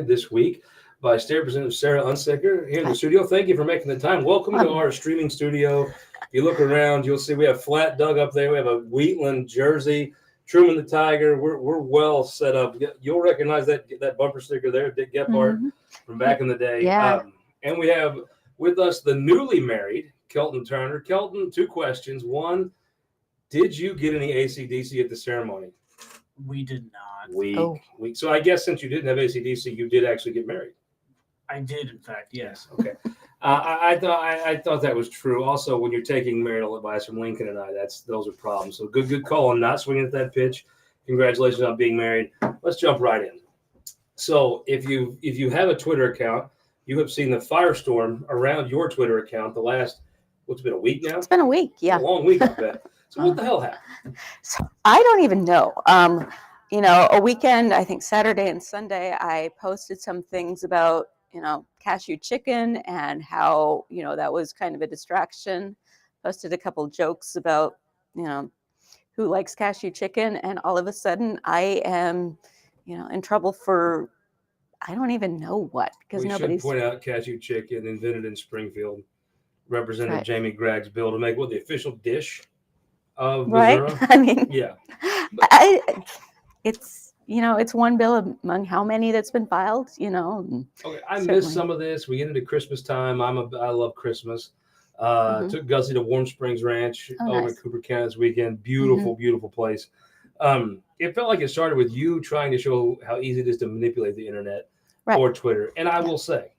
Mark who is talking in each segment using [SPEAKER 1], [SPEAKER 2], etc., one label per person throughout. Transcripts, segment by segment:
[SPEAKER 1] this week by State Representative Sarah Unsicker here in the studio. Thank you for making the time. Welcome to our streaming studio. If you look around, you'll see we have Flat Doug up there. We have a Wheatland jersey, Truman the Tiger. We're well set up. You'll recognize that bumper sticker there, Dick Gephardt from back in the day.
[SPEAKER 2] Yeah.
[SPEAKER 1] And we have with us the newly married Kelton Turner. Kelton, two questions. One, did you get any AC/DC at the ceremony?
[SPEAKER 3] We did not.
[SPEAKER 1] Weak. So I guess since you didn't have AC/DC, you did actually get married.
[SPEAKER 3] I did, in fact, yes.
[SPEAKER 1] Okay. I thought that was true. Also, when you're taking marital advice from Lincoln and I, those are problems. So good call on not swinging at that pitch. Congratulations on being married. Let's jump right in. So if you have a Twitter account, you have seen the firestorm around your Twitter account the last, what's been a week now?
[SPEAKER 2] It's been a week, yeah.
[SPEAKER 1] A long week, I bet. So what the hell happened?
[SPEAKER 2] So I don't even know. A weekend, I think Saturday and Sunday, I posted some things about, cashew chicken and how, that was kind of a distraction. Posted a couple jokes about, who likes cashew chicken. And all of a sudden I am, in trouble for, I don't even know what, because
[SPEAKER 1] nobody's. We should point out cashew chicken invented in Springfield. Representative Jamie Gregg's bill to make the official dish of Missouri.
[SPEAKER 2] Right? I mean,
[SPEAKER 1] yeah.
[SPEAKER 2] It's one bill among how many that's been filed,
[SPEAKER 1] Okay, I missed some of this. We get into Christmas time. I love Christmas. Took Gussie to Warm Springs Ranch over in Cooper County this weekend. Beautiful, beautiful place. It felt like it started with you trying to show how easy it is to manipulate the internet or Twitter. And I will say,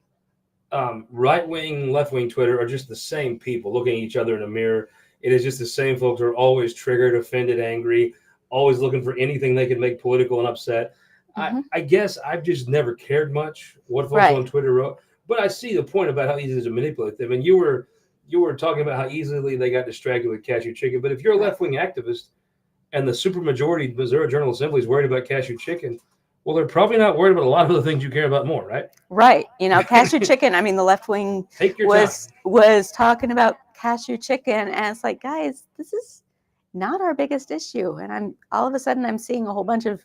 [SPEAKER 1] right-wing, left-wing Twitter are just the same people looking at each other in a mirror. It is just the same folks who are always triggered, offended, angry, always looking for anything they can make political and upset. I guess I've just never cared much what folks on Twitter wrote. But I see the point about how easy it is to manipulate them. And you were talking about how easily they got distracted with cashew chicken. But if you're a left-wing activist and the supermajority of Missouri General Assembly is worried about cashew chicken, well, they're probably not worried about a lot of other things you care about more, right?
[SPEAKER 2] Right. Cashew chicken, I mean, the left wing was talking about cashew chicken. And it's like, guys, this is not our biggest issue. And all of a sudden I'm seeing a whole bunch of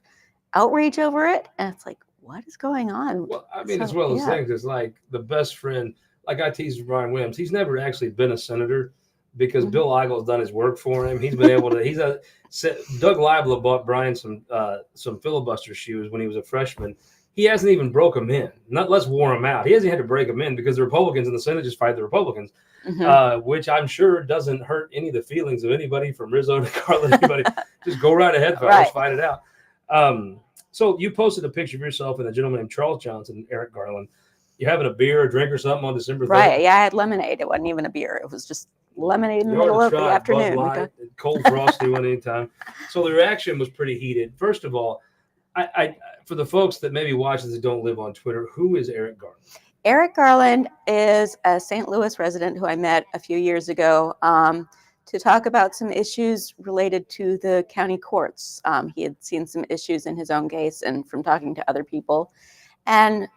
[SPEAKER 2] outrage over it. And it's like, what is going on?
[SPEAKER 1] Well, I mean, it's one of those things. It's like the best friend, like I teased Brian Williams. He's never actually been a senator because Bill Eigle's done his work for him. He's been able to, Doug Libla bought Brian some filibuster shoes when he was a freshman. He hasn't even broke them in. Let's wore them out. He hasn't had to break them in because the Republicans in the Senate just fight the Republicans, which I'm sure doesn't hurt any of the feelings of anybody from Rizzo to Garland. Anybody, just go right ahead, fellas, fight it out. So you posted a picture of yourself and a gentleman named Charles Johnson and Eric Garland. You having a beer or drink or something on December 3rd?
[SPEAKER 2] Right. Yeah, I had lemonade. It wasn't even a beer. It was just lemonade in the middle of the afternoon.
[SPEAKER 1] Cold frosty one anytime. So the reaction was pretty heated. First of all, I for the folks that maybe watch this that don't live on Twitter, who is Eric Garland?
[SPEAKER 2] Eric Garland is a St. Louis resident who I met a few years ago to talk about some issues related to the county courts. He had seen some issues in his own case and from talking to other people, and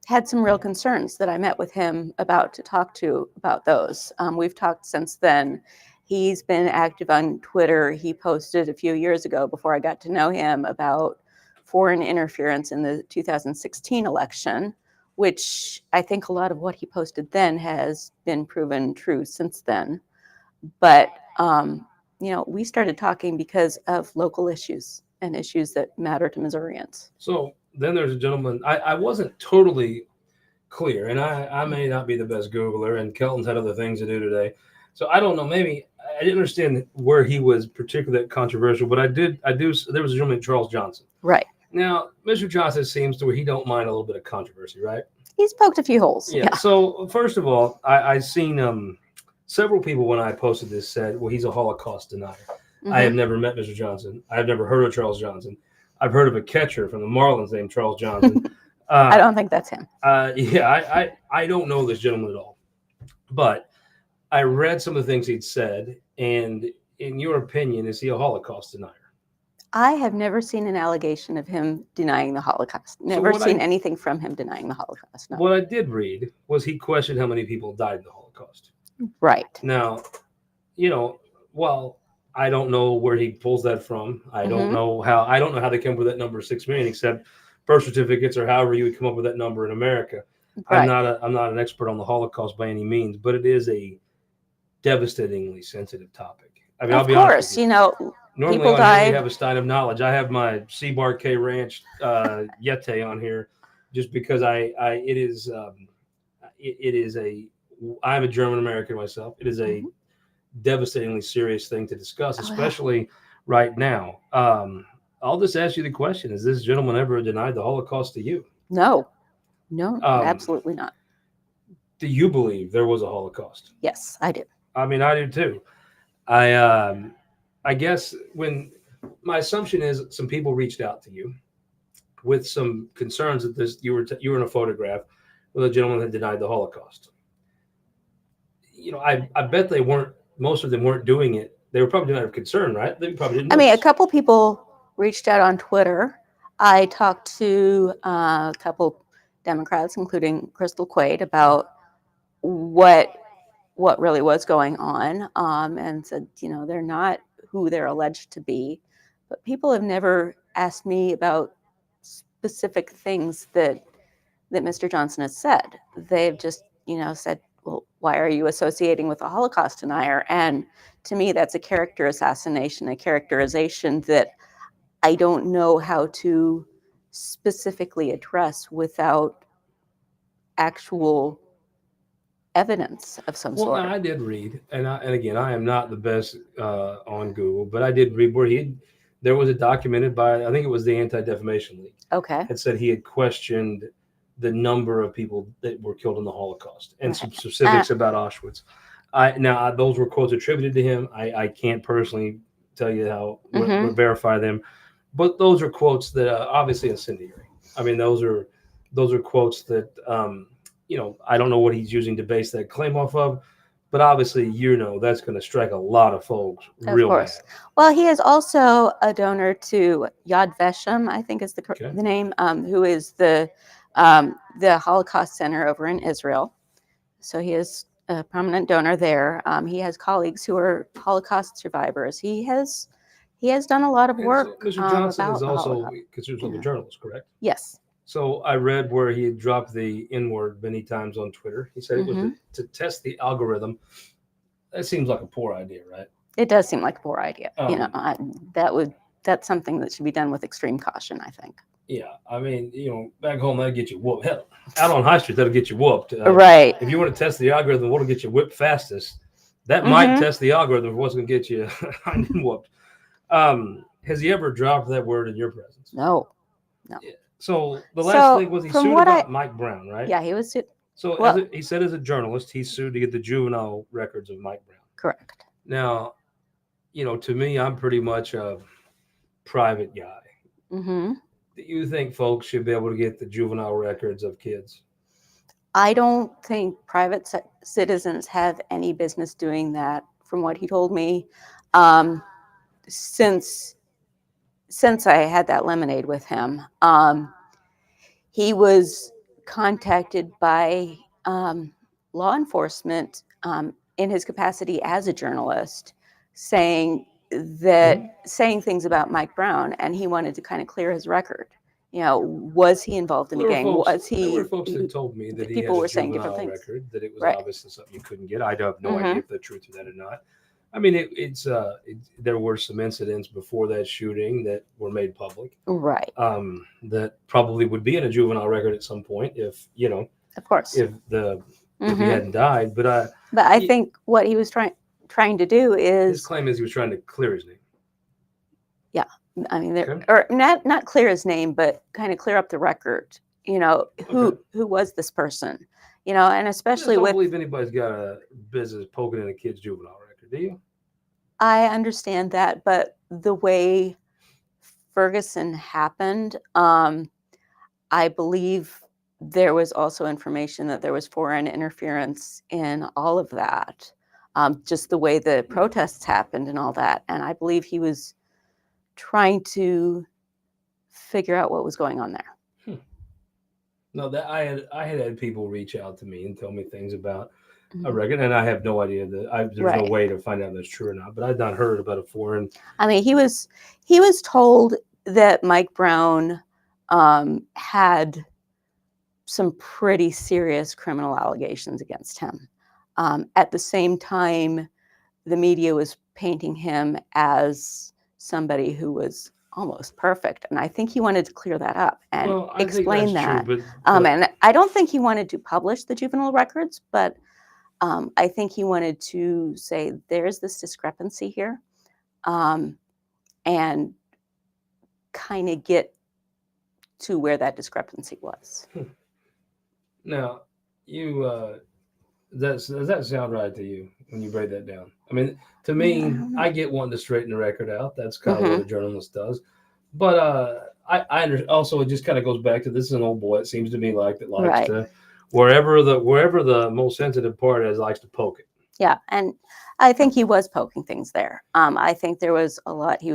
[SPEAKER 2] had some real concerns that I met with him to talk to about those. We've talked since then. He's been active on Twitter. He posted a few years ago, before I got to know him, about foreign interference in the 2016 election, which I think a lot of what he posted then has been proven true since then. But, we started talking because of local issues and issues that matter to Missourians.
[SPEAKER 1] So then there's a gentleman, I wasn't totally clear, and I may not be the best Googler, and Kelton's had other things to do today. So I don't know, maybe I didn't understand where he was particularly controversial, but there was a gentleman named Charles Johnson.
[SPEAKER 2] Right.
[SPEAKER 1] Now, Mr. Johnson seems to where he don't mind a little bit of controversy, right?
[SPEAKER 2] He's poked a few holes.
[SPEAKER 1] Yeah. So first of all, I've seen several people when I posted this said, well, he's a Holocaust denier. I have never met Mr. Johnson. I've never heard of Charles Johnson. I've heard of a catcher from the Marlins named Charles Johnson.
[SPEAKER 2] I don't think that's him.
[SPEAKER 1] I don't know this gentleman at all. But I read some of the things he'd said, and in your opinion, is he a Holocaust denier?
[SPEAKER 2] I have never seen an allegation of him denying the Holocaust. Never seen anything from him denying the Holocaust. No.
[SPEAKER 1] What I did read was he questioned how many people died in the Holocaust.
[SPEAKER 2] Right.
[SPEAKER 1] Now, I don't know where he pulls that from. I don't know how they come up with that number of 6 million, except birth certificates or however you would come up with that number in America.
[SPEAKER 2] Right.
[SPEAKER 1] I'm not an expert on the Holocaust by any means, but it is a devastatingly sensitive topic. I mean, I'll be honest with you.
[SPEAKER 2] You know,
[SPEAKER 1] Normally
[SPEAKER 2] people
[SPEAKER 1] on here
[SPEAKER 2] died.
[SPEAKER 1] we have a stein of knowledge. I have my C-Bar K Ranch Yeti on here just because it is I'm a German American myself. It is a devastatingly serious thing to discuss, especially right now. I'll just ask you the question: has this gentleman ever denied the Holocaust to you?
[SPEAKER 2] No, absolutely not.
[SPEAKER 1] Do you believe there was a Holocaust?
[SPEAKER 2] Yes, I do.
[SPEAKER 1] I mean, I do too. I guess when my assumption is some people reached out to you with some concerns that you were in a photograph with a gentleman that denied the Holocaust. You know, I bet they weren't. Most of them weren't doing it. They were probably doing it out of concern, right? They probably didn't.
[SPEAKER 2] I mean, a couple people reached out on Twitter. I talked to a couple Democrats, including Crystal Quaid, about what really was going on, and said, you know, they're not who they're alleged to be. But people have never asked me about specific things that Mr. Johnson has said. They've just, you know, said, well, why are you associating with a Holocaust denier? And to me, that's a character assassination, a characterization that I don't know how to specifically address without actual evidence of some sort.
[SPEAKER 1] Well, I did read, and again, I am not the best on Google, but I did read where there was a documented by, I think it was the Anti-Defamation League.
[SPEAKER 2] Okay.
[SPEAKER 1] Had said he had questioned the number of people that were killed in the Holocaust and some specifics about Auschwitz. Those were quotes attributed to him. I can't personally tell you how or verify them, but those are quotes that obviously incendiary. I mean, those are quotes that you know, I don't know what he's using to base that claim off of, but obviously, you know, that's going to strike a lot of folks real bad.
[SPEAKER 2] Well, he is also a donor to Yad Vashem, I think is the name, who is the Holocaust Center over in Israel. So he is a prominent donor there. He has colleagues who are Holocaust survivors. He has done a lot of work.
[SPEAKER 1] So Mr. Johnson is also considered himself a journalist, correct?
[SPEAKER 2] Yes.
[SPEAKER 1] So I read where he had dropped the N-word many times on Twitter. He said it was to test the algorithm. That seems like a poor idea, right?
[SPEAKER 2] It does seem like a poor idea. You know, that's something that should be done with extreme caution, I think.
[SPEAKER 1] Yeah, I mean, you know, back home that'll get you whooped. Hell, out on High Street that'll get you whooped.
[SPEAKER 2] Right.
[SPEAKER 1] If you want to test the algorithm, what'll get you whipped fastest? That might test the algorithm for what's going to get you whooped. Has he ever dropped that word in your presence?
[SPEAKER 2] No.
[SPEAKER 1] Yeah. So the last thing was he sued about Mike Brown, right?
[SPEAKER 2] Yeah, he was sued.
[SPEAKER 1] So he said as a journalist, he sued to get the juvenile records of Mike Brown.
[SPEAKER 2] Correct.
[SPEAKER 1] Now, you know, to me, I'm pretty much a private guy. Do you think folks should be able to get the juvenile records of kids?
[SPEAKER 2] I don't think private citizens have any business doing that, from what he told me. Since I had that lemonade with him, he was contacted by law enforcement in his capacity as a journalist, saying things about Mike Brown, and he wanted to kind of clear his record. You know, was he involved in a gang?
[SPEAKER 1] There were folks that told me that
[SPEAKER 2] people were saying
[SPEAKER 1] juvenile
[SPEAKER 2] different things.
[SPEAKER 1] Record, that it was obviously something you couldn't get. I have no idea if the truth of that or not. I mean, there were some incidents before that shooting that were made public,
[SPEAKER 2] right?
[SPEAKER 1] That probably would be in a juvenile record at some point, if you know,
[SPEAKER 2] of course,
[SPEAKER 1] if he hadn't died. But
[SPEAKER 2] I think what he was trying to do is
[SPEAKER 1] his claim is he was trying to clear his name. Yeah,
[SPEAKER 2] I mean, or not clear his name, but kind of clear up the record. You know, who was this person? You know, and especially
[SPEAKER 1] I don't believe anybody's got a business poking in a kid's juvenile record, do you?
[SPEAKER 2] I understand that, but the way Ferguson happened, I believe there was also information that there was foreign interference in all of that, just the way the protests happened and all that. And I believe he was trying to figure out what was going on there.
[SPEAKER 1] No, that I had people reach out to me and tell me things about a record, and I have no idea that there's no way to find out if that's true or not. But I've not heard about a foreign.
[SPEAKER 2] I mean, he was told that Mike Brown had some pretty serious criminal allegations against him. At the same time, the media was painting him as somebody who was almost perfect. And I think he wanted to clear that up and explain that.
[SPEAKER 1] True, but
[SPEAKER 2] and I don't think he wanted to publish the juvenile records, but I think he wanted to say, there's this discrepancy here, and kind of get to where that discrepancy was.
[SPEAKER 1] Now, does that sound right to you when you break that down? I mean, to me, I get wanting to straighten the record out. That's kind of what a journalist does. But I also, it just kind of goes back to, this is an old boy, it seems to me like, that likes to, wherever the most sensitive part is, likes to poke it.
[SPEAKER 2] Yeah, and I think he was poking things there. I think there was a lot he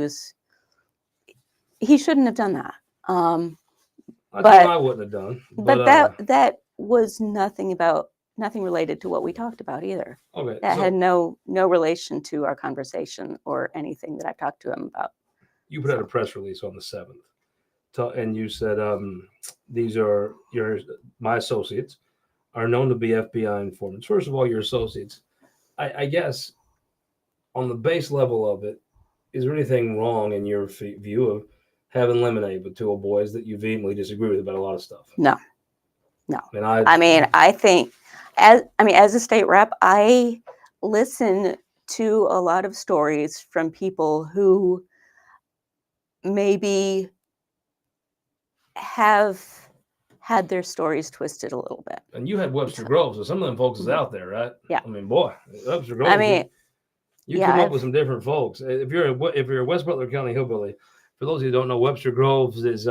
[SPEAKER 2] shouldn't have done that.
[SPEAKER 1] I wouldn't have done.
[SPEAKER 2] But that was nothing related to what we talked about either.
[SPEAKER 1] Okay.
[SPEAKER 2] That had no relation to our conversation or anything that I've talked to him about.
[SPEAKER 1] You put out a press release on the 7th, and you said, these are my associates are known to be FBI informants. First of all, your associates, I guess, on the base level of it, is there anything wrong in your view of having lemonade with two old boys that you vehemently disagree with about a lot of stuff?
[SPEAKER 2] No.
[SPEAKER 1] And
[SPEAKER 2] I think, as a state rep, I listen to a lot of stories from people who maybe have had their stories twisted a little bit.
[SPEAKER 1] And you had Webster Grove, so some of them folks is out there, right?
[SPEAKER 2] Yeah.
[SPEAKER 1] I mean, boy, Webster Grove. You come up with some different folks. If you're a West Butler County hillbilly, for those who don't know, Webster Groves is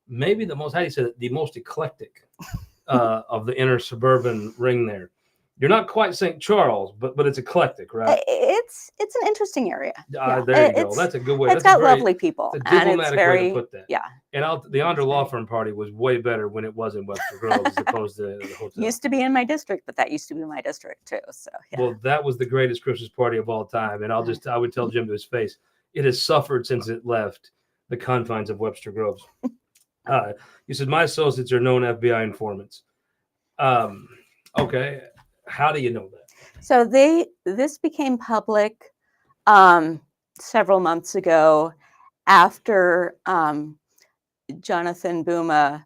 [SPEAKER 1] maybe the most, the most eclectic of the inner suburban ring there. You're not quite St. Charles, but it's eclectic, right?
[SPEAKER 2] It's an interesting area.
[SPEAKER 1] There you go. That's a good way.
[SPEAKER 2] It's got lovely people.
[SPEAKER 1] It's a diplomatic way to put that.
[SPEAKER 2] Yeah.
[SPEAKER 1] And the Onder Law Firm party was way better when it was in Webster Grove as opposed to the hotel.
[SPEAKER 2] Used to be in my district, but that used to be my district too. So yeah.
[SPEAKER 1] Well, that was the greatest Christmas party of all time. And I would tell Jim to his face, it has suffered since it left the confines of Webster Groves. You said, my associates are known FBI informants. Okay. How do you know that?
[SPEAKER 2] So this became public several months ago after Jonathan Buma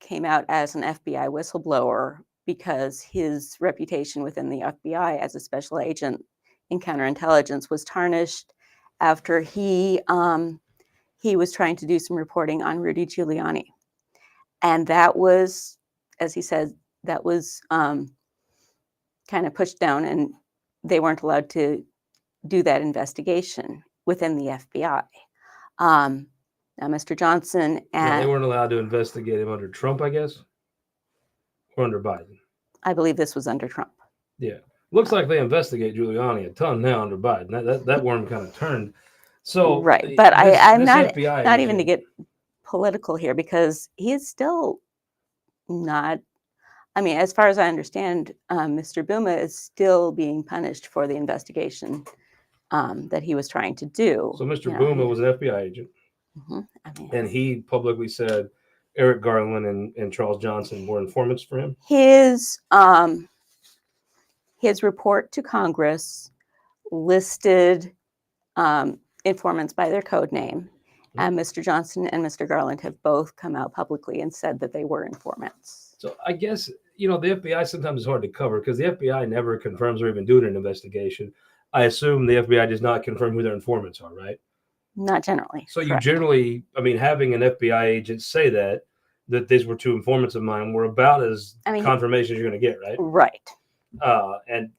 [SPEAKER 2] came out as an FBI whistleblower, because his reputation within the FBI as a special agent in counterintelligence was tarnished after he was trying to do some reporting on Rudy Giuliani. And that was, as he said, that was kind of pushed down, and they weren't allowed to do that investigation within the FBI. Now, Mr. Johnson and
[SPEAKER 1] they weren't allowed to investigate him under Trump, I guess, or under Biden.
[SPEAKER 2] I believe this was under Trump.
[SPEAKER 1] Yeah, looks like they investigate Giuliani a ton now under Biden. That worm kind of turned. So
[SPEAKER 2] right, but I'm not
[SPEAKER 1] FBI
[SPEAKER 2] not even to get political here, because he is still not. I mean, as far as I understand, Mr. Buma is still being punished for the investigation that he was trying to do.
[SPEAKER 1] So Mr. Buma was an FBI agent, and he publicly said Eric Garland and Charles Johnson were informants for him.
[SPEAKER 2] His report to Congress listed informants by their code name, and Mr. Johnson and Mr. Garland have both come out publicly and said that they were informants.
[SPEAKER 1] So I guess, the FBI sometimes is hard to cover because the FBI never confirms or even doing an investigation. I assume the FBI does not confirm who their informants are, right?
[SPEAKER 2] Not generally.
[SPEAKER 1] So you generally, having an FBI agent say that these were two informants of mine were about as confirmation as you're going to get, right?
[SPEAKER 2] Right. And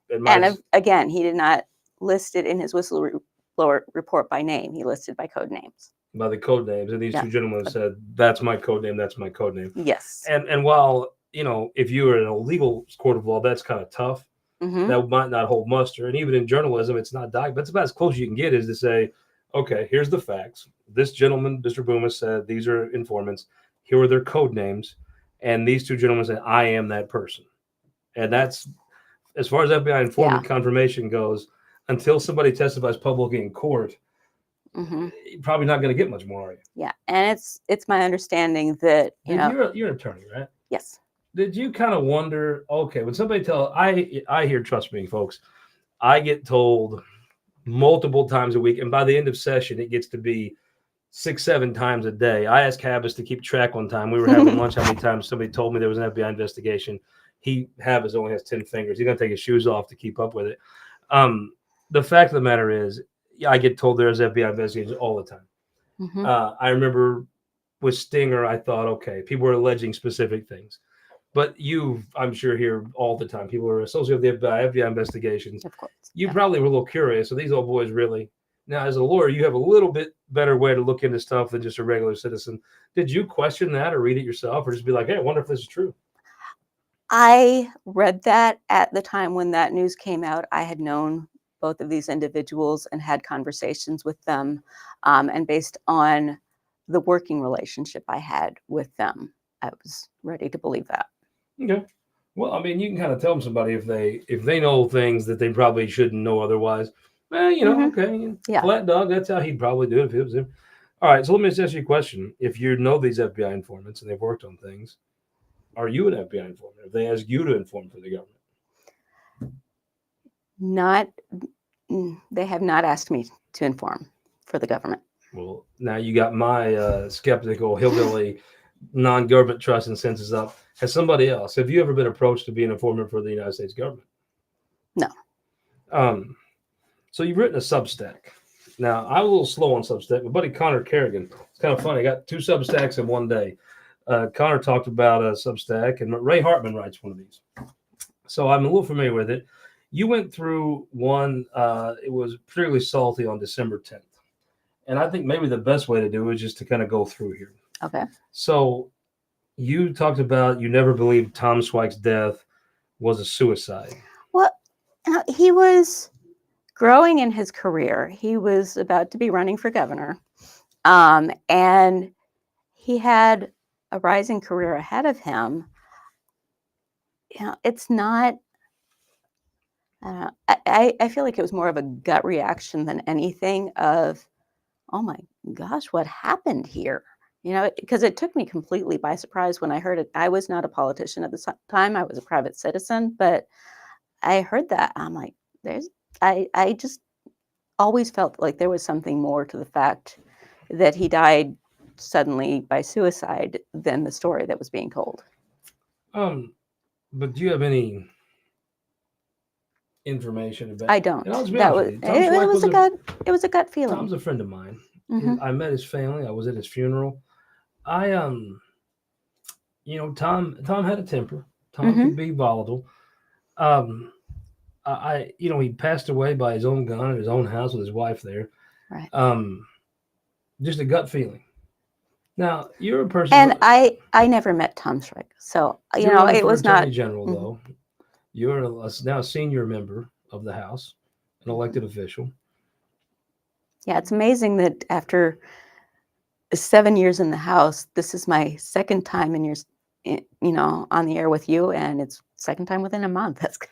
[SPEAKER 2] again, he did not list it in his whistleblower report by name. He listed by code names.
[SPEAKER 1] By the code names, and these two gentlemen said, "That's my code name. That's my code name."
[SPEAKER 2] Yes.
[SPEAKER 1] And while if you were in a legal court of law, that's kind of tough. That might not hold muster. And even in journalism, it's not but it's about as close as you can get is to say, okay, here's the facts. This gentleman, Mr. Buma, said these are informants. Here are their code names, and these two gentlemen said, "I am that person." And that's as far as FBI informant confirmation goes. Until somebody testifies publicly in court, you're probably not going to get much more, are you?
[SPEAKER 2] Yeah, and it's my understanding that
[SPEAKER 1] you're an attorney, right?
[SPEAKER 2] Yes.
[SPEAKER 1] Did you kind of wonder? Okay, when somebody I hear, trust me, folks, I get told multiple times a week, and by the end of session, it gets to be 6-7 times a day. I asked Habas to keep track one time. We were having lunch. How many times somebody told me there was an FBI investigation? Habas only has 10 fingers. He's gonna take his shoes off to keep up with it. The fact of the matter is, I get told there's FBI investigations all the time. I remember with Stinger, I thought, okay, people were alleging specific things. But I'm sure, hear all the time, people are associated with the FBI investigations.
[SPEAKER 2] Of course.
[SPEAKER 1] You probably were a little curious. So these old boys really. Now, as a lawyer, you have a little bit better way to look into stuff than just a regular citizen. Did you question that or read it yourself or just be like, hey, I wonder if this is true?
[SPEAKER 2] I read that at the time when that news came out. I had known both of these individuals and had conversations with them. And based on the working relationship I had with them, I was ready to believe that.
[SPEAKER 1] Okay. Well, I mean, you can kind of tell somebody if they know things that they probably shouldn't know otherwise. Well, okay.
[SPEAKER 2] Yeah.
[SPEAKER 1] Flat dog, that's how he'd probably do it if it was him. All right, so let me just ask you a question. If you know these FBI informants and they've worked on things, are you an FBI informant? If they ask you to inform for the government?
[SPEAKER 2] They have not asked me to inform for the government.
[SPEAKER 1] Well, now you got my skeptical hillbilly non-government trust and senses up. Has somebody else? Have you ever been approached to be an informant for the United States government?
[SPEAKER 2] No.
[SPEAKER 1] So you've written a Substack. Now, I was a little slow on Substack. My buddy Connor Kerrigan, it's kind of funny. I got 2 Substacks in one day. Connor talked about a Substack, and Ray Hartman writes one of these. So I'm a little familiar with it. You went through one, it was particularly salty on December 10th. And I think maybe the best way to do it is just to kind of go through here.
[SPEAKER 2] Okay.
[SPEAKER 1] So you talked about you never believed Tom Swyke's death was a suicide.
[SPEAKER 2] Well, he was growing in his career. He was about to be running for governor. And he had a rising career ahead of him. It's not, I feel like it was more of a gut reaction than anything of, oh my gosh, what happened here? Because it took me completely by surprise when I heard it. I was not a politician at the time. I was a private citizen, but I heard that. I'm like, I just always felt like there was something more to the fact that he died suddenly by suicide than the story that was being told.
[SPEAKER 1] But do you have any information about?
[SPEAKER 2] I don't. It was a gut feeling.
[SPEAKER 1] Tom's a friend of mine. I met his family. I was at his funeral. Tom had a temper. Tom could be volatile. He passed away by his own gun at his own house with his wife there.
[SPEAKER 2] Right.
[SPEAKER 1] Just a gut feeling. Now, you're a person.
[SPEAKER 2] And I never met Tom Swyke. So, it was not.
[SPEAKER 1] Attorney General, though. You're now a senior member of the House, an elected official.
[SPEAKER 2] Yeah, it's amazing that after 7 years in the House, this is my second time on the air with you, and it's second time within a month. That's good.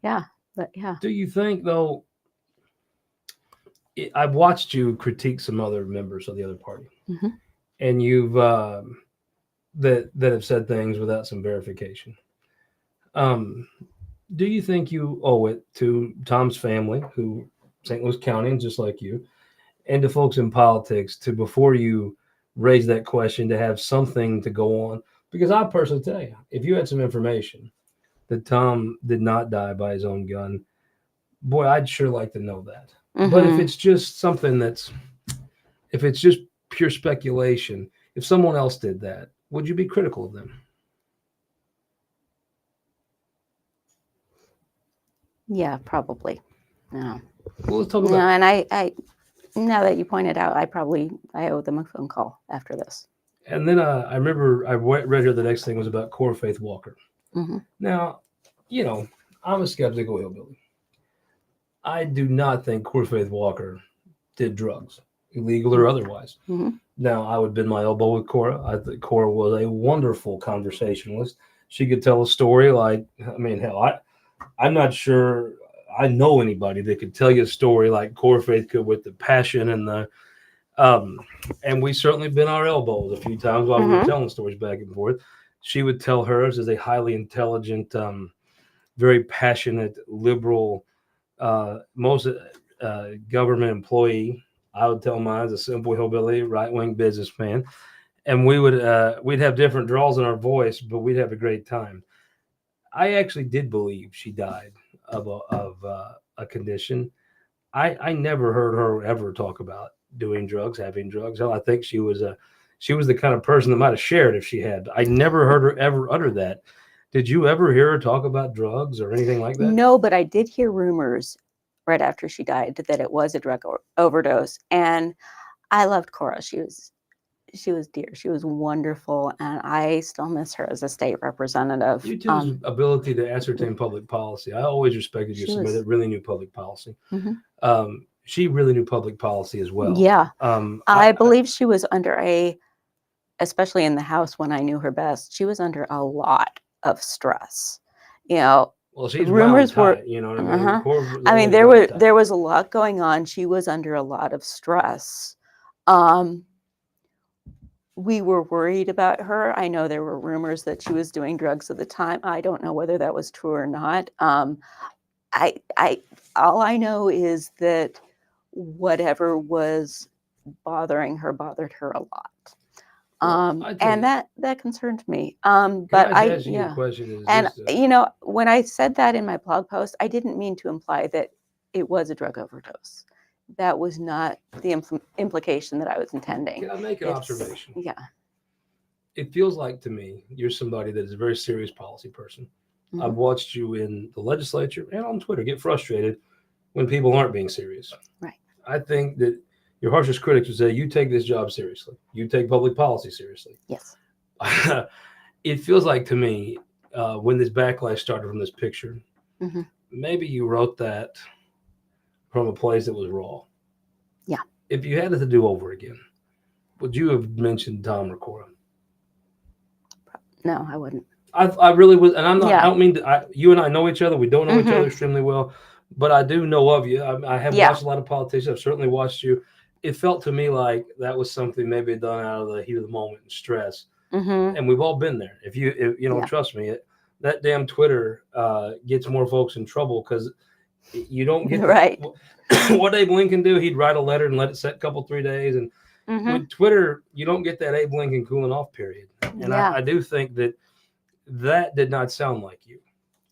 [SPEAKER 2] Yeah. But yeah.
[SPEAKER 1] Do you think, though, I've watched you critique some other members of the other party, and you've that have said things without some verification. Do you think you owe it to Tom's family, who St. Louis County, just like you, and to folks in politics to, before you raise that question, to have something to go on? Because I personally tell you, if you had some information that Tom did not die by his own gun, boy, I'd sure like to know that. But if it's just something if it's just pure speculation, if someone else did that, would you be critical of them?
[SPEAKER 2] Yeah, probably. No.
[SPEAKER 1] Well, let's talk about.
[SPEAKER 2] And I now that you pointed out, I owe them a phone call after this.
[SPEAKER 1] And then I remember I read here the next thing was about Core Faith Walker. Now, I'm a skeptical hillbilly. I do not think Core Faith Walker did drugs, illegal or otherwise. Now, I would bend my elbow with Cora. I think Cora was a wonderful conversationalist. She could tell a story I'm not sure. I know anybody that could tell you a story like Core Faith could with the passion and the and we certainly bent our elbows a few times while we were telling stories back and forth. She would tell hers as a highly intelligent, very passionate, liberal, most government employee. I would tell mine as a simple hillbilly, right-wing businessman, and we'd have different draws in our voice, but we'd have a great time. I actually did believe she died of a condition. I never heard her ever talk about doing drugs, having drugs. I think she was the kind of person that might have shared if she had. I never heard her ever utter that. Did you ever hear her talk about drugs or anything like that?
[SPEAKER 2] No, but I did hear rumors right after she died that it was a drug overdose. And I loved Cora. She was dear. She was wonderful, and I still miss her as a state representative.
[SPEAKER 1] You two's ability to ascertain public policy. I always respected you, somebody that really knew public policy. She really knew public policy as well.
[SPEAKER 2] Yeah. I believe she was under especially in the House when I knew her best, she was under a lot of stress. Well,
[SPEAKER 1] she's
[SPEAKER 2] rumors were,
[SPEAKER 1] you know what
[SPEAKER 2] I mean? There was a lot going on. She was under a lot of stress. We were worried about her. I know there were rumors that she was doing drugs at the time. I don't know whether that was true or not. All I know is that whatever was bothering her bothered her a lot. And that concerned me. But when I said that in my blog post, I didn't mean to imply that it was a drug overdose. That was not the implication that I was intending.
[SPEAKER 1] Can I make an observation?
[SPEAKER 2] Yeah.
[SPEAKER 1] It feels like to me, you're somebody that is a very serious policy person. I've watched you in the legislature and on Twitter get frustrated when people aren't being serious.
[SPEAKER 2] Right.
[SPEAKER 1] I think that your harshest critics would say, you take this job seriously. You take public policy seriously.
[SPEAKER 2] Yes.
[SPEAKER 1] It feels like to me, when this backlash started from this picture, maybe you wrote that from a place that was raw.
[SPEAKER 2] Yeah.
[SPEAKER 1] If you had it to do over again, would you have mentioned Tom or Cora?
[SPEAKER 2] No, I wouldn't.
[SPEAKER 1] I really would, and I'm not. Yeah. I don't mean to, you and I know each other. We don't know each other extremely well, but I do know of you. I have watched a lot of politicians. I've certainly watched you. It felt to me like that was something maybe done out of the heat of the moment and stress. And we've all been there. If you trust me, that damn Twitter gets more folks in trouble because you don't get
[SPEAKER 2] right.
[SPEAKER 1] What Abe Lincoln do? He'd write a letter and let it set 3 days. And with Twitter, you don't get that Abe Lincoln cooling off period. And I do think that did not sound like you.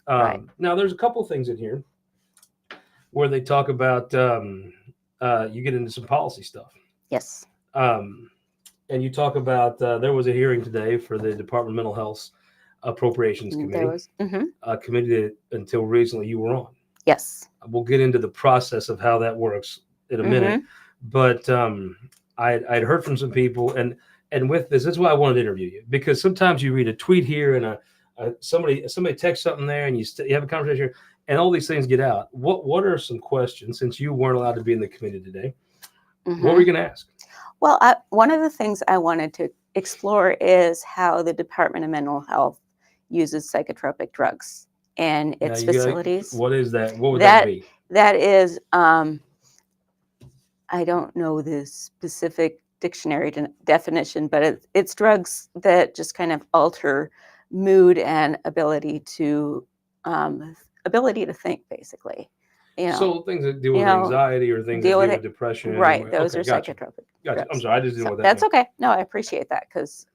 [SPEAKER 1] Right. Now, there's a couple things in here where they talk about you get into some policy stuff.
[SPEAKER 2] Yes.
[SPEAKER 1] And you talk about there was a hearing today for the Department of Mental Health Appropriations Committee. There was a committee that until recently you were on.
[SPEAKER 2] Yes.
[SPEAKER 1] We'll get into the process of how that works in a minute. But I'd heard from some people, and with this is why I wanted to interview you, because sometimes you read a tweet here and somebody texts something there, and you have a conversation, and all these things get out. What are some questions, since you weren't allowed to be in the committee today? What were you going to ask?
[SPEAKER 2] Well, one of the things I wanted to explore is how the Department of Mental Health uses psychotropic drugs in its facilities.
[SPEAKER 1] What is that? What would that be?
[SPEAKER 2] That is, I don't know the specific dictionary definition, but it's drugs that just kind of alter mood and ability to think, basically.
[SPEAKER 1] So things that deal with anxiety or things that deal with depression.
[SPEAKER 2] Right. Those are psychotropic.
[SPEAKER 1] Gotcha. I'm sorry. I just didn't know what that
[SPEAKER 2] That's okay. No, I appreciate that because,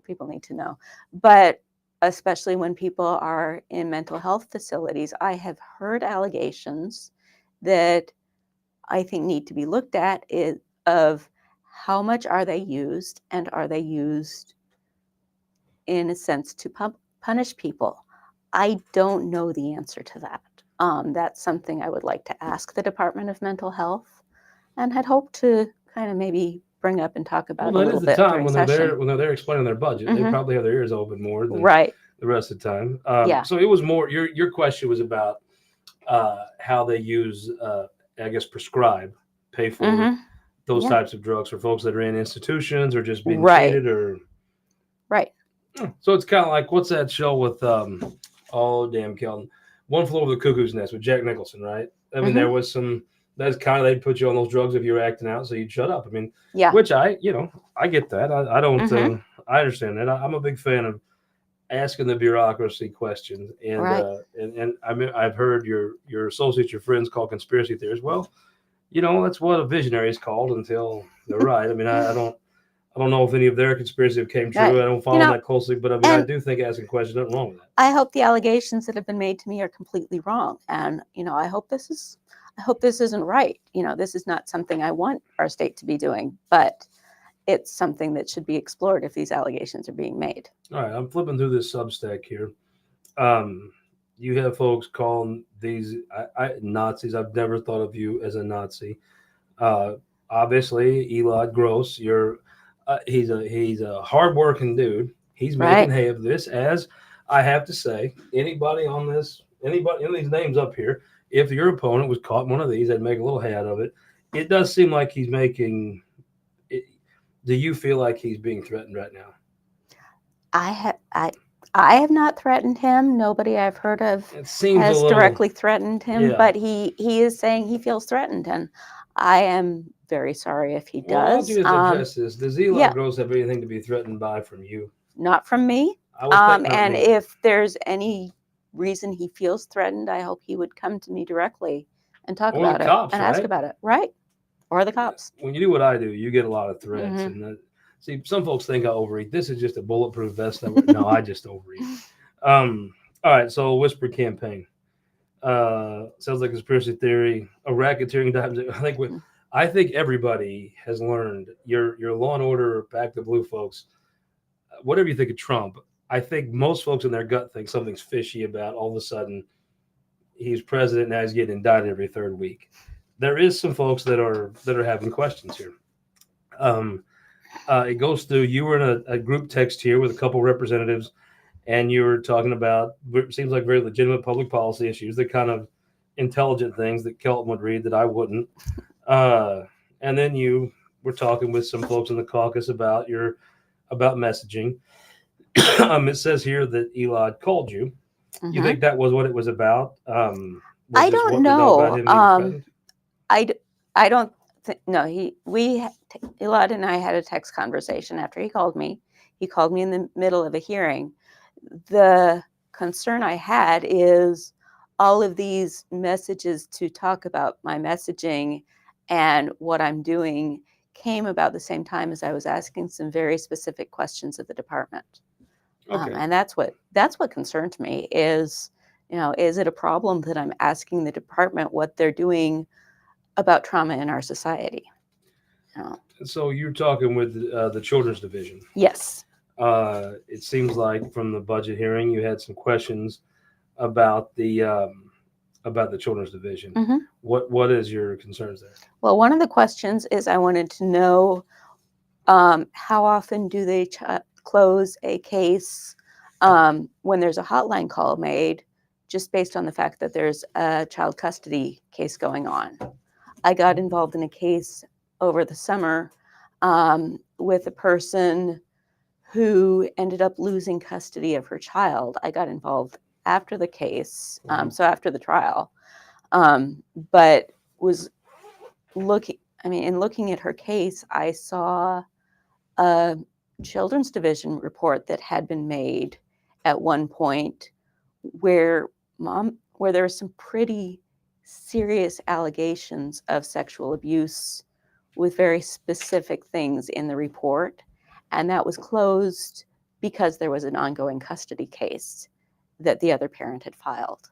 [SPEAKER 2] people need to know. But especially when people are in mental health facilities, I have heard allegations that I think need to be looked at of how much are they used, and are they used in a sense to punish people? I don't know the answer to that. That's something I would like to ask the Department of Mental Health, and had hoped to kind of maybe bring up and talk about a little bit during session.
[SPEAKER 1] When they're there explaining their budget, they probably have their ears open more than the rest of the time. So it was more, your question was about how they use, I guess, prescribe, pay for those types of drugs for folks that are in institutions or just being treated or.
[SPEAKER 2] Right.
[SPEAKER 1] So it's kind of like, what's that show with, oh, damn, Kelton. One Flew Over the Cuckoo's Nest with Jack Nicholson, right? I mean, there was some. That's kind of they'd put you on those drugs if you were acting out, so you'd shut up. I mean,
[SPEAKER 2] Yeah.
[SPEAKER 1] which I get that. I don't. I understand that. I'm a big fan of asking the bureaucracy questions, and
[SPEAKER 2] Right.
[SPEAKER 1] and I mean, I've heard your associates, your friends call conspiracy theories. Well, that's what a visionary is called until they're right. I mean, I don't know if any of their conspiracy came true.
[SPEAKER 2] Right.
[SPEAKER 1] I don't follow that closely, but I mean, I do think asking questions, nothing wrong with that.
[SPEAKER 2] I hope the allegations that have been made to me are completely wrong, and I hope this isn't right. This is not something I want our state to be doing, but it's something that should be explored if these allegations are being made.
[SPEAKER 1] All right, I'm flipping through this Substack here. You have folks calling these Nazis. I've never thought of you as a Nazi. Obviously, Elad Gross, he's a hardworking dude. He's making hay of this. As I have to say, anybody in these names up here, if your opponent was caught in one of these, I'd make a little hay out of it. It does seem like he's making. Do you feel like he's being threatened right now?
[SPEAKER 2] I have not threatened him. Nobody I've heard of has directly threatened him, but he is saying he feels threatened, and I am very sorry if he does.
[SPEAKER 1] Well, I'll address this. Does Elad Gross have anything to be threatened by from you?
[SPEAKER 2] Not from me. And if there's any reason he feels threatened, I hope he would come to me directly and talk about it and ask about it. Right. Or the cops.
[SPEAKER 1] When you do what I do, you get a lot of threats. And see, some folks think I overeat. This is just a bulletproof vest. No, I just overeat. All right. So whisper campaign. Sounds like conspiracy theory, a racketeering type. I think everybody has learned your Law and Order, Back to Blue folks. Whatever you think of Trump, I think most folks in their gut think something's fishy about all of a sudden he's president, now he's getting indicted every third week. There is some folks that are having questions here. It goes through. You were in a group text here with a couple representatives, and you were talking about it seems like very legitimate public policy issues, the kind of intelligent things that Kelton would read that I wouldn't. And then you were talking with some folks in the caucus about messaging. It says here that Elad called you. You think that was what it was about?
[SPEAKER 2] I don't know. I don't think, no, Elad and I had a text conversation after he called me. He called me in the middle of a hearing. The concern I had is all of these messages to talk about my messaging and what I'm doing came about the same time as I was asking some very specific questions of the department. Okay. And that's what concerned me is, is it a problem that I'm asking the department what they're doing about trauma in our society?
[SPEAKER 1] So you're talking with the Children's Division.
[SPEAKER 2] Yes.
[SPEAKER 1] It seems like from the budget hearing, you had some questions about the Children's Division. Mm-hmm. What is your concerns there?
[SPEAKER 2] Well, one of the questions is I wanted to know how often do they close a case when there's a hotline call made, just based on the fact that there's a child custody case going on. I got involved in a case over the summer with a person who ended up losing custody of her child. I got involved after the case, so after the trial, but was in looking at her case, I saw a Children's Division report that had been made at one point where there were some pretty serious allegations of sexual abuse with very specific things in the report. And that was closed because there was an ongoing custody case that the other parent had filed.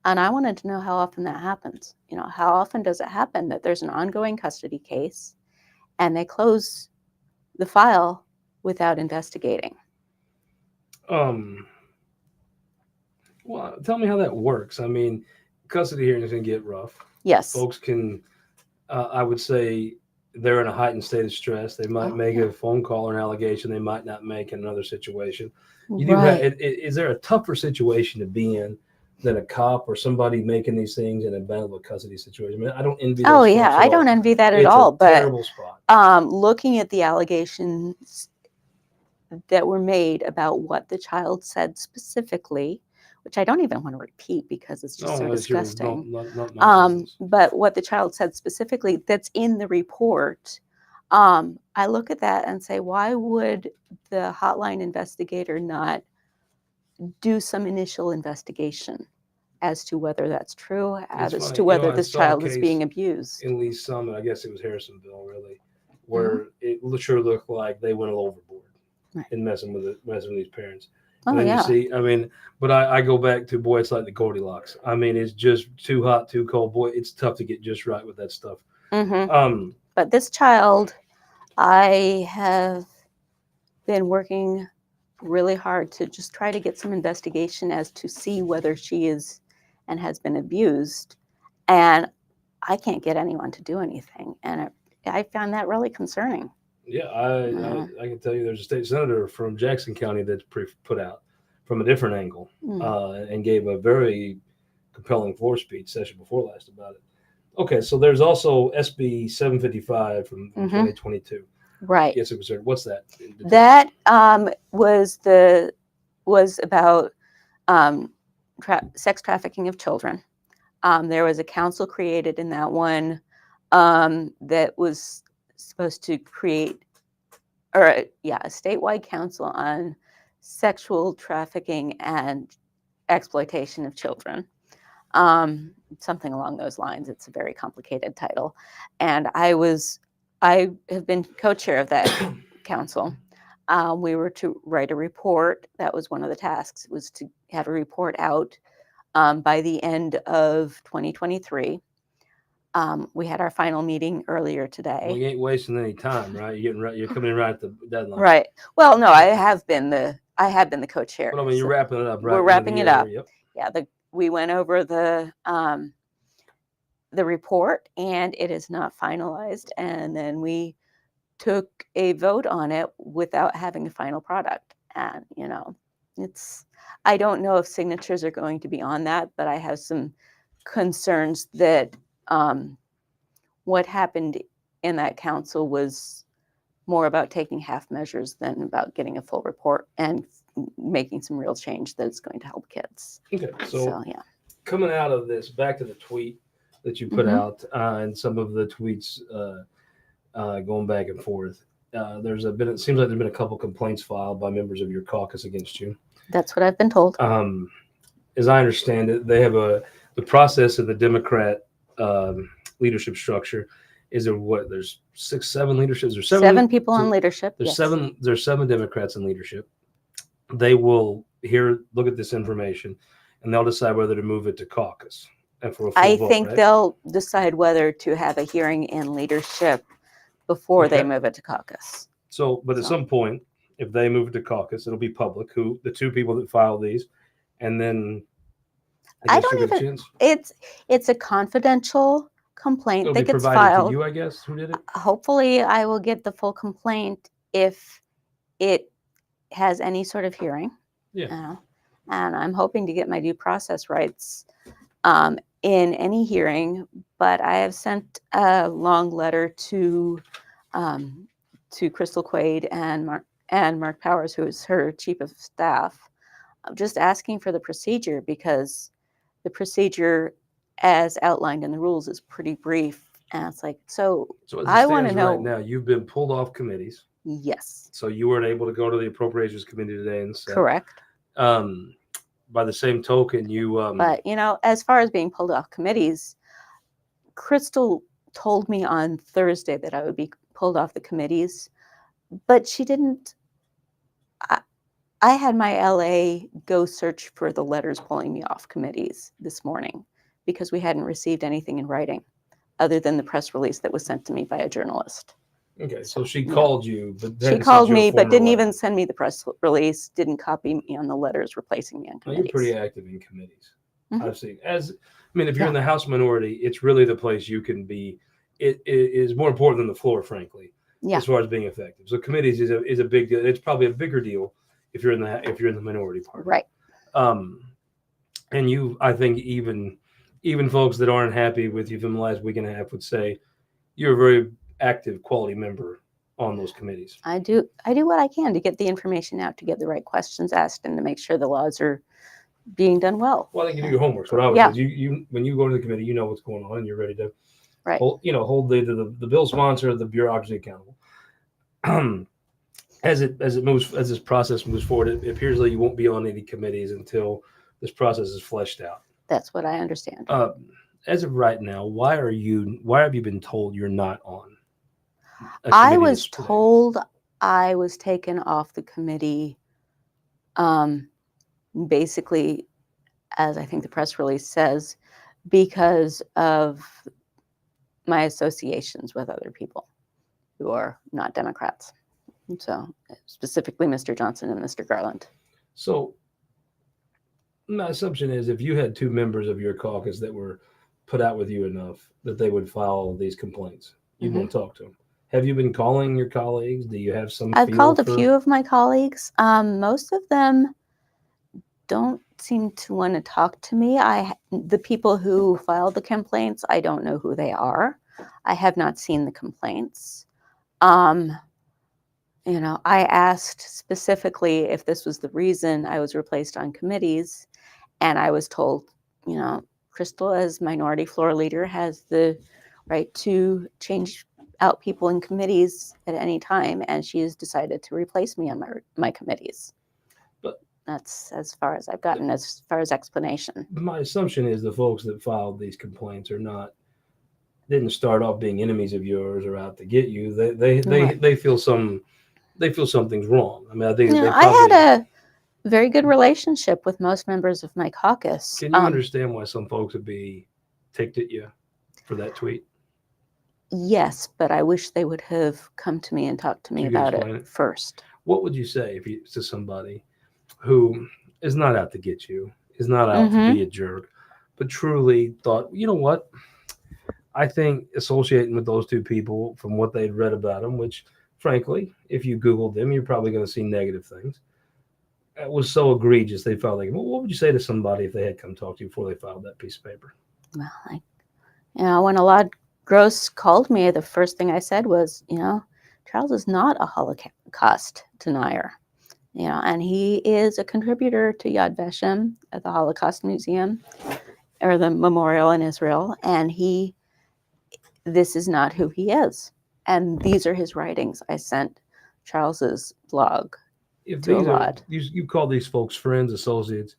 [SPEAKER 2] And I wanted to know how often that happens. How often does it happen that there's an ongoing custody case and they close the file without investigating?
[SPEAKER 1] Well, tell me how that works. I mean, custody hearings can get rough.
[SPEAKER 2] Yes.
[SPEAKER 1] Folks can, I would say, they're in a heightened state of stress. They might make a phone call or an allegation they might not make in another situation. Is there a tougher situation to be in than a cop or somebody making these things in a battle of custody situation? I mean, I don't envy that.
[SPEAKER 2] Oh, yeah, I don't envy that at all.
[SPEAKER 1] It's a terrible
[SPEAKER 2] spot. Looking at the allegations that were made about what the child said specifically, which I don't even want to repeat because it's just so disgusting.
[SPEAKER 1] No,
[SPEAKER 2] but what the child said specifically that's in the report, I look at that and say, why would the hotline investigator not do some initial investigation as to whether that's true, as to whether this child is being abused?
[SPEAKER 1] In Lee Summit, I guess it was Harrisonville, really, where it sure looked like they went overboard in messing with these parents.
[SPEAKER 2] Oh,
[SPEAKER 1] and then
[SPEAKER 2] yeah.
[SPEAKER 1] You see, I mean, but I go back to, boy, it's like the Goldilocks. I mean, it's just too hot, too cold. Boy, it's tough to get just right with that stuff.
[SPEAKER 2] But this child, I have been working really hard to just try to get some investigation as to see whether she is and has been abused. And I can't get anyone to do anything. And I found that really concerning.
[SPEAKER 1] Yeah, I can tell you there's a state senator from Jackson County that's put out from a different angle and gave a very compelling floor speech session before last about it. Okay, so there's also SB 755 from 2022.
[SPEAKER 2] Right.
[SPEAKER 1] Yes, it was there. What's that?
[SPEAKER 2] That was about sex trafficking of children. There was a council created in that one that was supposed to create, a statewide council on sexual trafficking and exploitation of children. Something along those lines. It's a very complicated title. And I have been co-chair of that council. We were to write a report. That was one of the tasks, was to have a report out by the end of 2023. We had our final meeting earlier today.
[SPEAKER 1] Well, you ain't wasting any time, right? You're coming in right at the deadline.
[SPEAKER 2] Right. Well, no, I have been the co-chair.
[SPEAKER 1] Well, I mean, you're wrapping it up, right?
[SPEAKER 2] We're wrapping it up.
[SPEAKER 1] Yep.
[SPEAKER 2] Yeah. We went over the report, and it is not finalized. And then we took a vote on it without having a final product. And, I don't know if signatures are going to be on that, but I have some concerns that what happened in that council was more about taking half measures than about getting a full report and making some real change that's going to help kids.
[SPEAKER 1] Okay, so yeah. Coming out of this, back to the tweet that you put out and some of the tweets going back and forth. It seems like there's been a couple complaints filed by members of your caucus against you.
[SPEAKER 2] That's what I've been told.
[SPEAKER 1] As I understand it, they have the process of the Democrat leadership structure. Is there there's 7 leaderships? There's
[SPEAKER 2] seven people in leadership.
[SPEAKER 1] There's 7. There's 7 Democrats in leadership. They will look at this information, and they'll decide whether to move it to caucus. And for a full vote,
[SPEAKER 2] think
[SPEAKER 1] right?
[SPEAKER 2] They'll decide whether to have a hearing in leadership before they move it to caucus.
[SPEAKER 1] But at some point, if they move it to caucus, it'll be public. Who the 2 people that file these, and then
[SPEAKER 2] I don't even. It's a confidential complaint
[SPEAKER 1] it'll
[SPEAKER 2] that
[SPEAKER 1] be
[SPEAKER 2] gets
[SPEAKER 1] provided
[SPEAKER 2] filed.
[SPEAKER 1] to you, I guess. Who did it?
[SPEAKER 2] Hopefully, I will get the full complaint if it has any sort of hearing.
[SPEAKER 1] Yeah.
[SPEAKER 2] And I'm hoping to get my due process rights in any hearing. But I have sent a long letter to Crystal Quaid and Mark Powers, who is her chief of staff, just asking for the procedure, because the procedure as outlined in the rules is pretty brief. And it's like, so I want to know.
[SPEAKER 1] Right now, you've been pulled off committees.
[SPEAKER 2] Yes.
[SPEAKER 1] So you weren't able to go to the Appropriations Committee today and say.
[SPEAKER 2] Correct.
[SPEAKER 1] By the same token, you.
[SPEAKER 2] But, as far as being pulled off committees, Crystal told me on Thursday that I would be pulled off the committees, but she didn't. I had my LA go search for the letters pulling me off committees this morning because we hadn't received anything in writing other than the press release that was sent to me by a journalist.
[SPEAKER 1] Okay, so she called you, but
[SPEAKER 2] she called me, but didn't even send me the press release, didn't copy me on the letters replacing me on committees.
[SPEAKER 1] You're pretty active in committees. I've seen. If you're in the House minority, it's really the place you can be. It is more important than the floor, frankly, as far as being effective. So committees is a big deal. It's probably a bigger deal if you're in the minority party.
[SPEAKER 2] Right.
[SPEAKER 1] And I think even folks that aren't happy with you from the last week and a half would say you're a very active, quality member on those committees.
[SPEAKER 2] I do what I can to get the information out, to get the right questions asked, and to make sure the laws are being done well.
[SPEAKER 1] Well, I think you do your homework. So what I would
[SPEAKER 2] Yeah.
[SPEAKER 1] say is you when you go to the committee, you know what's going on, and you're ready to
[SPEAKER 2] Right.
[SPEAKER 1] hold the bill sponsor, the bureaucracy accountable. As this process moves forward, it appears that you won't be on any committees until this process is fleshed out.
[SPEAKER 2] That's what I understand.
[SPEAKER 1] As of right now, why have you been told you're not on a
[SPEAKER 2] I
[SPEAKER 1] committee
[SPEAKER 2] was
[SPEAKER 1] today?
[SPEAKER 2] told I was taken off the committee, basically, as I think the press release says, because of my associations with other people who are not Democrats. So specifically Mr. Johnson and Mr. Garland.
[SPEAKER 1] So my assumption is if you had two members of your caucus that were put out with you enough that they would file these complaints, you'd want to talk to them. Have you been calling your colleagues? Do you have some?
[SPEAKER 2] I've called a few of my colleagues. Most of them don't seem to want to talk to me. The people who filed the complaints, I don't know who they are. I have not seen the complaints. I asked specifically if this was the reason I was replaced on committees, and I was told, Crystal, as minority floor leader, has the right to change out people in committees at any time, and she has decided to replace me on my committees.
[SPEAKER 1] But
[SPEAKER 2] that's as far as I've gotten as far as explanation.
[SPEAKER 1] My assumption is the folks that filed these complaints didn't start off being enemies of yours or out to get you. They feel something's wrong. I mean, I think
[SPEAKER 2] I had a very good relationship with most members of my caucus.
[SPEAKER 1] Can you understand why some folks would be ticked at you for that tweet?
[SPEAKER 2] Yes, but I wish they would have come to me and talked to me about it first.
[SPEAKER 1] What would you say to somebody who is not out to get you, is not out to be a jerk, but truly thought, you know what? I think associating with those two people from what they'd read about them, which frankly, if you Googled them, you're probably going to see negative things. It was so egregious they felt like, well, what would you say to somebody if they had come talk to you before they filed that piece of paper?
[SPEAKER 2] Well, when Alad Gross called me, the first thing I said was, Charles is not a Holocaust denier, and he is a contributor to Yad Vashem at the Holocaust Museum or the Memorial in Israel, and this is not who he is. And these are his writings. I sent Charles's blog to Alad.
[SPEAKER 1] You call these folks friends, associates.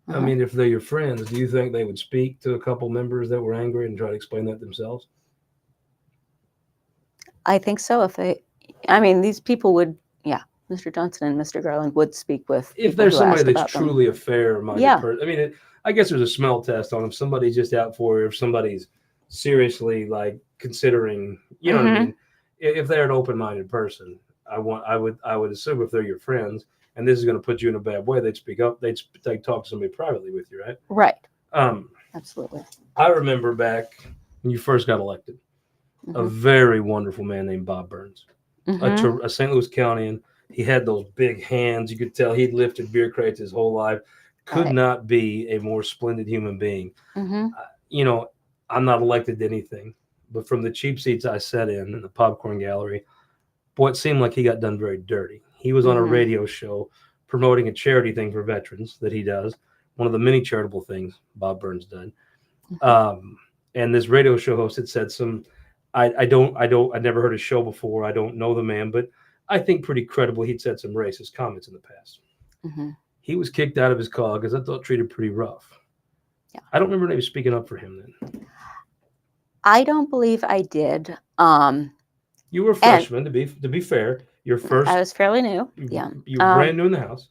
[SPEAKER 1] I mean, if they're your friends, do you think they would speak to a couple members that were angry and try to explain that themselves?
[SPEAKER 2] I think so. These people would, Mr. Johnson and Mr. Garland would speak with.
[SPEAKER 1] If there's somebody that's truly a fair-minded person, I mean, I guess there's a smell test on if somebody's just out for you, if somebody's seriously like considering, what I mean. If they're an open-minded person, I would assume if they're your friends, and this is going to put you in a bad way, they'd speak up. They'd talk to somebody privately with you, right?
[SPEAKER 2] Right. Absolutely.
[SPEAKER 1] I remember back when you first got elected, a very wonderful man named Bob Burns, a St. Louis County. He had those big hands. You could tell he'd lifted beer crates his whole life. Could not be a more splendid human being. I'm not elected to anything, but from the cheap seats I sat in the popcorn gallery, boy, it seemed like he got done very dirty. He was on a radio show promoting a charity thing for veterans that he does, one of the many charitable things Bob Burns did. And this radio show host had said I never heard his show before. I don't know the man, but I think pretty credibly he'd said some racist comments in the past. He was kicked out of his caucus. I thought treated pretty rough. Yeah. I don't remember anybody speaking up for him then.
[SPEAKER 2] I don't believe I did.
[SPEAKER 1] You were a freshman, to be fair. Your first.
[SPEAKER 2] I was fairly new. Yeah.
[SPEAKER 1] You were brand new in the house.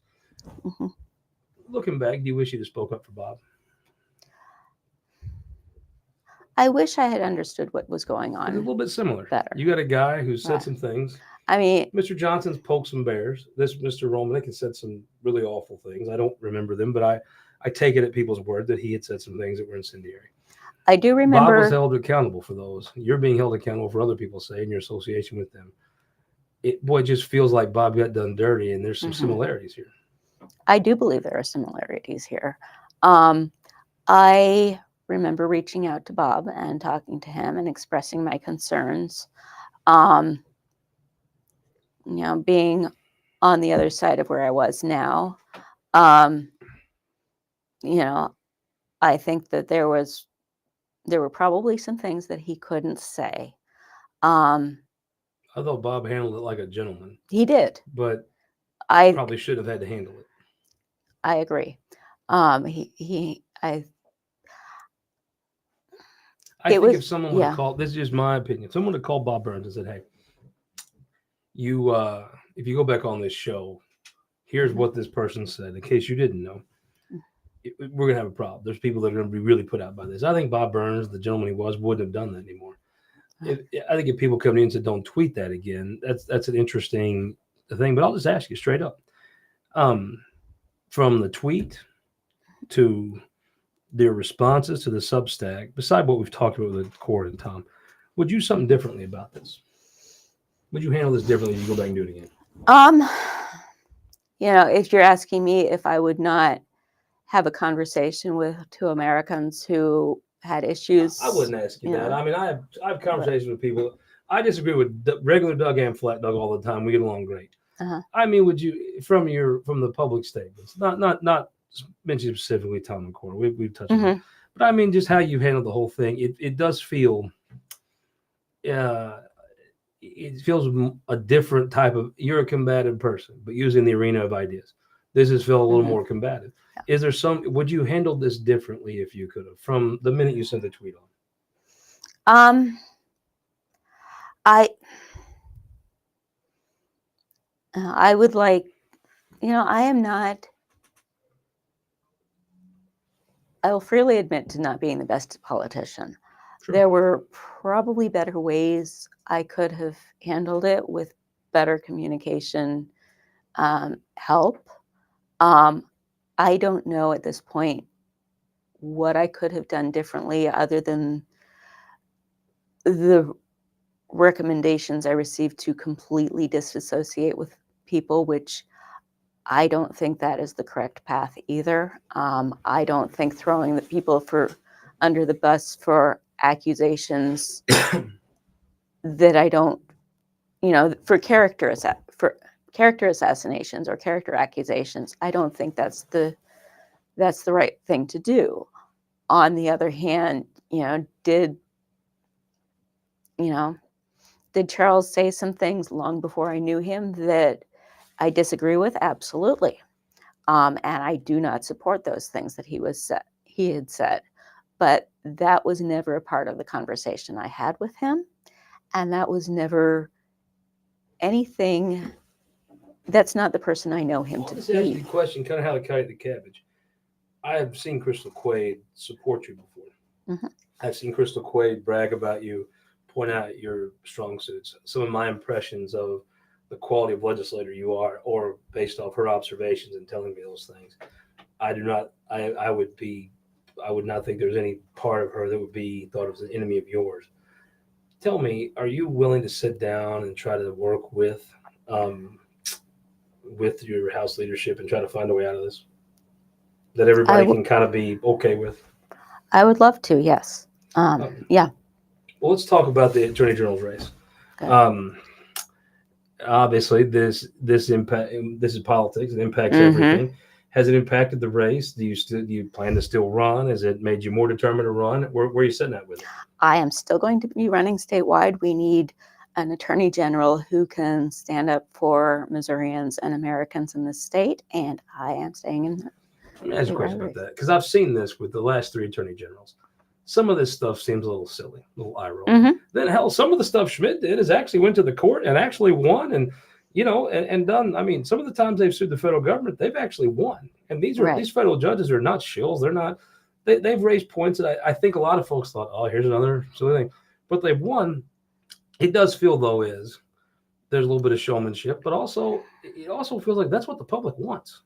[SPEAKER 1] Looking back, do you wish you'd have spoke up for Bob?
[SPEAKER 2] I wish I had understood what was going on.
[SPEAKER 1] It's a little bit similar.
[SPEAKER 2] Better.
[SPEAKER 1] You got a guy who said some things.
[SPEAKER 2] I mean,
[SPEAKER 1] Mr. Johnson's poked some bears. This Mr. Romanek has said some really awful things. I don't remember them, but I take it at people's word that he had said some things that were incendiary.
[SPEAKER 2] I do remember.
[SPEAKER 1] Bob was held accountable for those. You're being held accountable for other people saying your association with them. It just feels like Bob got done dirty, and there's some similarities here.
[SPEAKER 2] I do believe there are similarities here. I remember reaching out to Bob and talking to him and expressing my concerns. Being on the other side of where I was now, you know, I think that there were probably some things that he couldn't say.
[SPEAKER 1] I thought Bob handled it like a gentleman.
[SPEAKER 2] He did.
[SPEAKER 1] But
[SPEAKER 2] I
[SPEAKER 1] probably should have had to handle it.
[SPEAKER 2] I agree. I
[SPEAKER 1] think if someone would have called, this is just my opinion, if someone would have called Bob Burns and said, hey, you, if you go back on this show, here's what this person said, in case you didn't know, we're going to have a problem. There's people that are going to be really put out by this. I think Bob Burns, the gentleman he was, wouldn't have done that anymore. I think if people come in and said, don't tweet that again, that's an interesting thing. But I'll just ask you straight up. From the tweet to their responses to the Substack, beside what we've talked about with the court and Tom, would you do something differently about this? Would you handle this differently if you go back and do it again?
[SPEAKER 2] If you're asking me if I would not have a conversation with two Americans who had issues,
[SPEAKER 1] I wouldn't ask you that. I mean, I have conversations with people. I disagree with regular Doug and Flat Doug all the time. We get along great. I mean, would you, from the public statements, not mentioning specifically Tom and Cora, we've touched on it, but I mean, just how you handle the whole thing, it does feel, it feels a different type of, you're a combative person, but using the arena of ideas. This has felt a little more combative. Yeah. Is there would you handle this differently if you could have, from the minute you sent the tweet on?
[SPEAKER 2] I would like, I will freely admit to not being the best politician. Sure. There were probably better ways I could have handled it with better communication help. I don't know at this point what I could have done differently other than the recommendations I received to completely disassociate with people, which I don't think that is the correct path either. I don't think throwing the people under the bus for accusations that I don't, for character assassinations or character accusations, I don't think that's the right thing to do. On the other hand, did Charles say some things long before I knew him that I disagree with? Absolutely. And I do not support those things that he had said. But that was never a part of the conversation I had with him. And that was never anything. That's not the person I know him to be.
[SPEAKER 1] I'll just ask you a question, kind of how to kite the cabbage. I have seen Crystal Quaid support you before. I've seen Crystal Quaid brag about you, point out your strong suits. Some of my impressions of the quality of legislator you are, or based off her observations and telling me those things, I would not think there's any part of her that would be thought of as an enemy of yours. Tell me, are you willing to sit down and try to work with your House leadership and try to find a way out of this that everybody can kind of be okay with?
[SPEAKER 2] I would love to, yes. Yeah.
[SPEAKER 1] Well, let's talk about the Attorney General's race. Okay. Obviously, this is politics. It impacts everything. Has it impacted the race? Do you plan to still run? Has it made you more determined to run? Where are you sitting at with it?
[SPEAKER 2] I am still going to be running statewide. We need an attorney general who can stand up for Missourians and Americans in the state, and I am staying in.
[SPEAKER 1] Let me ask you a question about that, because I've seen this with the last three attorney generals. Some of this stuff seems a little silly, a little eye roll. Then hell, some of the stuff Schmidt did is actually went to the court and actually won, and done. I mean, some of the times they've sued the federal government, they've actually won. And these federal judges are not shills. They're not. They've raised points that I think a lot of folks thought, oh, here's another silly thing, but they've won. It does feel though there's a little bit of showmanship, but it also feels like that's what the public wants.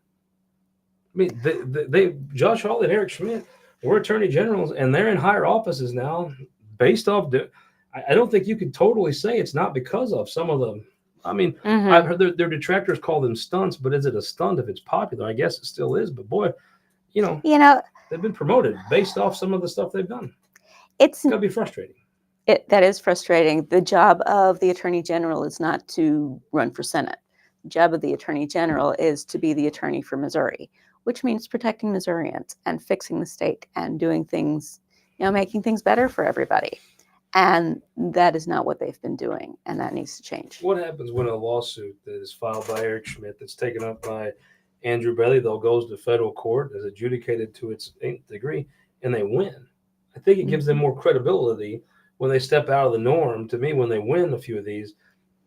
[SPEAKER 1] I mean, Josh Hawley and Eric Schmidt were attorney generals, and they're in higher offices now based off. I don't think you could totally say it's not because of some of them. I mean, I've heard their detractors call them stunts, but is it a stunt if it's popular? I guess it still is. But boy, they've been promoted based off some of the stuff they've done. It's got to be frustrating.
[SPEAKER 2] That is frustrating. The job of the attorney general is not to run for Senate. The job of the attorney general is to be the attorney for Missouri. which means protecting Missourians and fixing the state and doing things, making things better for everybody. And that is not what they've been doing, and that needs to change.
[SPEAKER 1] What happens when a lawsuit that is filed by Eric Schmidt that's taken up by Andrew Bailey, though, goes to federal court, is adjudicated to its 8th degree, and they win? I think it gives them more credibility when they step out of the norm. To me, when they win a few of these,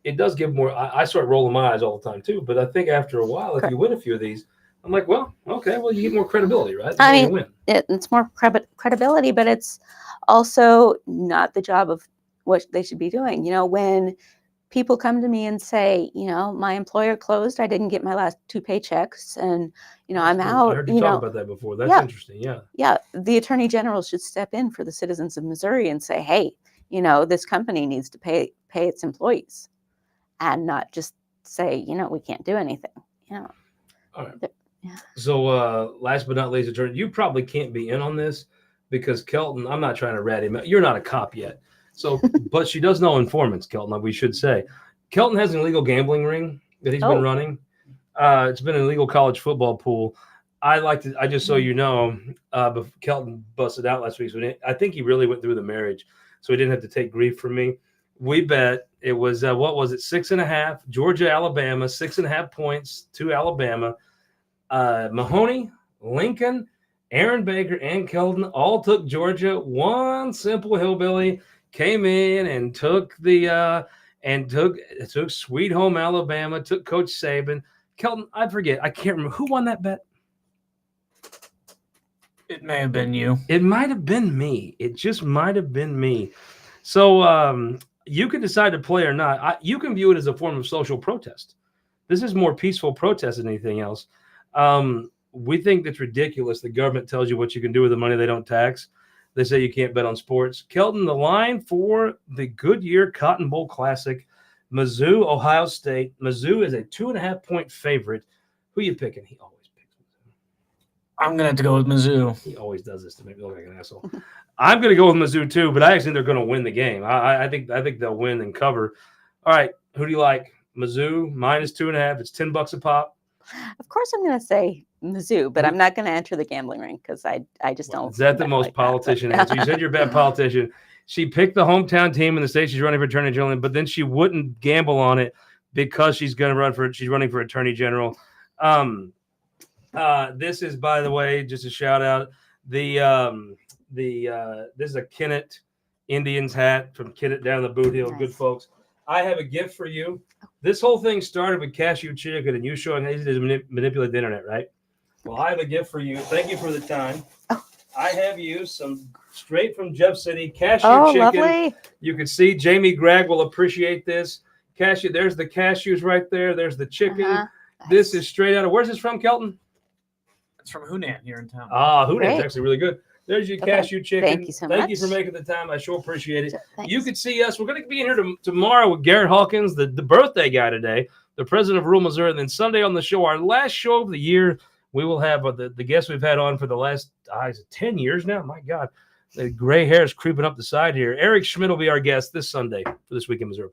[SPEAKER 1] it does give more. I start rolling my eyes all the time too, but I think after a while, if you win a few of these, I'm like, well, okay, well, you get more credibility, right?
[SPEAKER 2] I mean, it's more credibility, but it's also not the job of what they should be doing. When people come to me and say, my employer closed, I didn't get my last 2 paychecks, and I'm out.
[SPEAKER 1] I heard you talk about that before. That's interesting. Yeah.
[SPEAKER 2] Yeah. The Attorney General should step in for the citizens of Missouri and say, hey, this company needs to pay its employees, and not just say, we can't do anything.
[SPEAKER 1] All right. Yeah. So last but not least, Attorney, you probably can't be in on this because Kelton, I'm not trying to rat him out. You're not a cop yet. So, but she does know informants, Kelton, we should say. Kelton has an illegal gambling ring that he's been running. It's been an illegal college football pool. I just so you know, Kelton busted out last week. So I think he really went through the marriage, so he didn't have to take grief from me. We bet it was, what was it, 6.5, Georgia, Alabama, 6.5 points to Alabama. Mahoney, Lincoln, Aaron Baker, and Kelton all took Georgia. One simple hillbilly came in and took took Sweet Home Alabama, took Coach Saban. Kelton, I forget. I can't remember. Who won that bet?
[SPEAKER 3] It may have been you.
[SPEAKER 1] It might have been me. It just might have been me. So you can decide to play or not. You can view it as a form of social protest. This is more peaceful protest than anything else. We think that's ridiculous. The government tells you what you can do with the money they don't tax. They say you can't bet on sports. Kelton, the line for the Goodyear Cotton Bowl Classic, Mizzou, Ohio State. Mizzou is a 2.5-point favorite. Who are you picking? He always picks Mizzou.
[SPEAKER 3] I'm going to have to go with Mizzou.
[SPEAKER 1] He always does this to make me look like an asshole. I'm going to go with Mizzou too, but I actually think they're going to win the game. I think they'll win and cover. All right, who do you like? Mizzou, -2.5. It's $10 a pop.
[SPEAKER 2] Of course, I'm going to say Mizzou, but I'm not going to enter the gambling ring because I just don't.
[SPEAKER 1] Is that the most politician answer? You said you're a bad politician. She picked the hometown team in the state she's running for attorney general, but then she wouldn't gamble on it because she's going to run for it. She's running for attorney general. This is, by the way, just a shout out. This is a Kennett Indians hat from Kennett down the Boot Hill. Nice. Good folks. I have a gift for you. This whole thing started with Cashew Chicken and you showing how easy it is to manipulate the internet, right? Well, I have a gift for you. Thank you for the time. Oh. I have you some straight from Jeff City cashew chicken. Lovely. You can see Jamie Gregg will appreciate this. Cashew. There's the cashews right there. There's the chicken. Nice. This is straight out of, where's this from, Kelton?
[SPEAKER 3] It's from Hunan here in town.
[SPEAKER 1] Hunan's actually really good. There's your cashew chicken.
[SPEAKER 2] Thank you so much.
[SPEAKER 1] Thank you for making the time. I sure appreciate it. Thanks. You could see us. We're going to be in here tomorrow with Garrett Hawkins, the birthday guy today, the president of rural Missouri. And then Sunday on the show, our last show of the year, we will have the guests we've had on for the last 10 years now. My God, the gray hair is creeping up the side here. Eric Schmidt will be our guest this Sunday for This Week in Missouri.